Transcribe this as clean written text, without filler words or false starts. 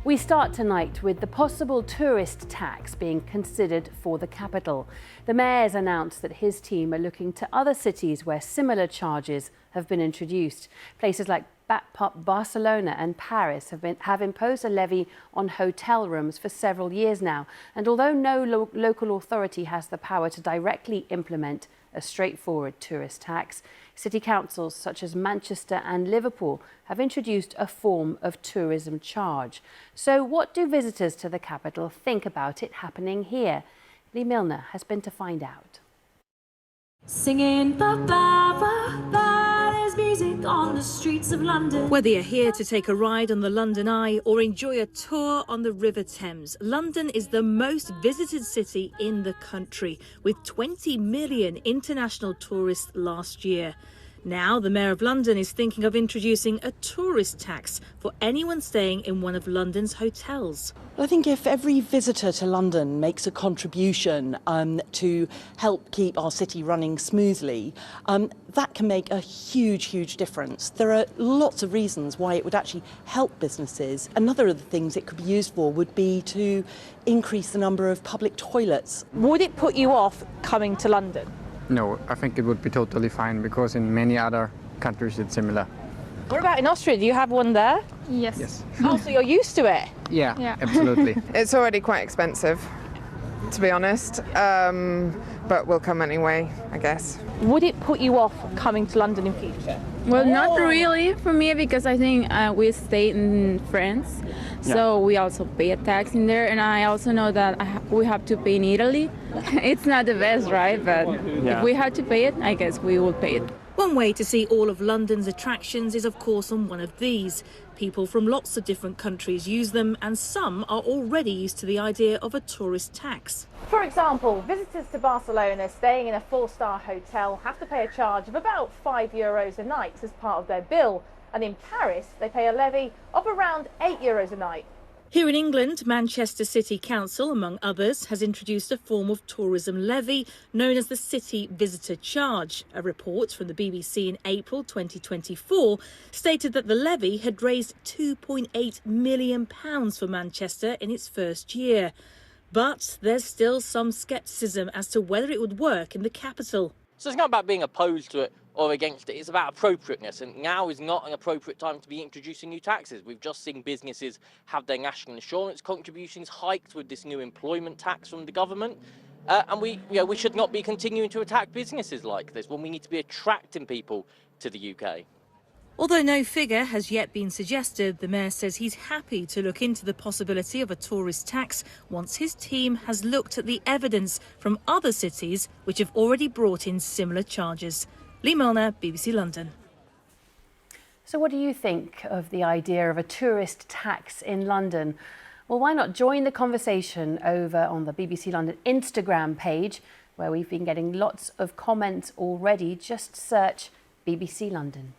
We start tonight with the possible tourist tax being considered for the capital. The mayor's announced that his team are looking to other cities where similar charges have been introduced. Places like Barcelona and Paris have imposed a levy on hotel rooms for several years now. And although no local authority has the power to directly implement a straightforward tourist tax, city councils such as Manchester and Liverpool have introduced a form of tourism charge. So what do visitors to the capital think about it happening here? Lee Milner has been to find out. Singing ba-ba-ba-ba, there's music on the streets of London. Whether you're here to take a ride on the London Eye or enjoy a tour on the River Thames, London is the most visited city in the country, with 20 million international tourists last year. Now, the Mayor of London is thinking of introducing a tourist tax for anyone staying in one of London's hotels. I think if every visitor to London makes a contribution to help keep our city running smoothly, that can make a huge difference. There are lots of reasons why it would actually help businesses. Another of the things it could be used for would be to increase the number of public toilets. Would it put you off coming to London? No, I think it would be totally fine because in many other countries it's similar. What about in Austria? Do you have one there? Yes. Oh, so you're used to it? Yeah. Absolutely. It's already quite expensive, to be honest, but we'll come anyway, I guess. Would it put you off coming to London in future? Well, not really for me, because I think we stay in France, so we also pay a tax in there, and I also know that we have to pay in Italy. It's not the best, right? But if we have to pay it, I guess we will pay it. One way to see all of London's attractions is, of course, on one of these. People from lots of different countries use them, and some are already used to the idea of a tourist tax. For example, visitors to Barcelona staying in a 4-star hotel have to pay a charge of about €5 a night as part of their bill. And in Paris, they pay a levy of around €8 a night. Here in England, Manchester City Council, among others, has introduced a form of tourism levy known as the City Visitor Charge. A report from the BBC in April 2024 stated that the levy had raised £2.8 million for Manchester in its first year. But there's still some scepticism as to whether it would work in the capital. So it's not about being opposed to it or against it, it's about appropriateness, and now is not an appropriate time to be introducing new taxes. We've just seen businesses have their national insurance contributions hiked with this new employment tax from the government, and we should not be continuing to attack businesses like this when we need to be attracting people to the UK. Although no figure has yet been suggested, the Mayor says he's happy to look into the possibility of a tourist tax once his team has looked at the evidence from other cities which have already brought in similar charges. Lee Milner, BBC London. So what do you think of the idea of a tourist tax in London? Well, why not join the conversation over on the BBC London Instagram page, where we've been getting lots of comments already. Just search BBC London.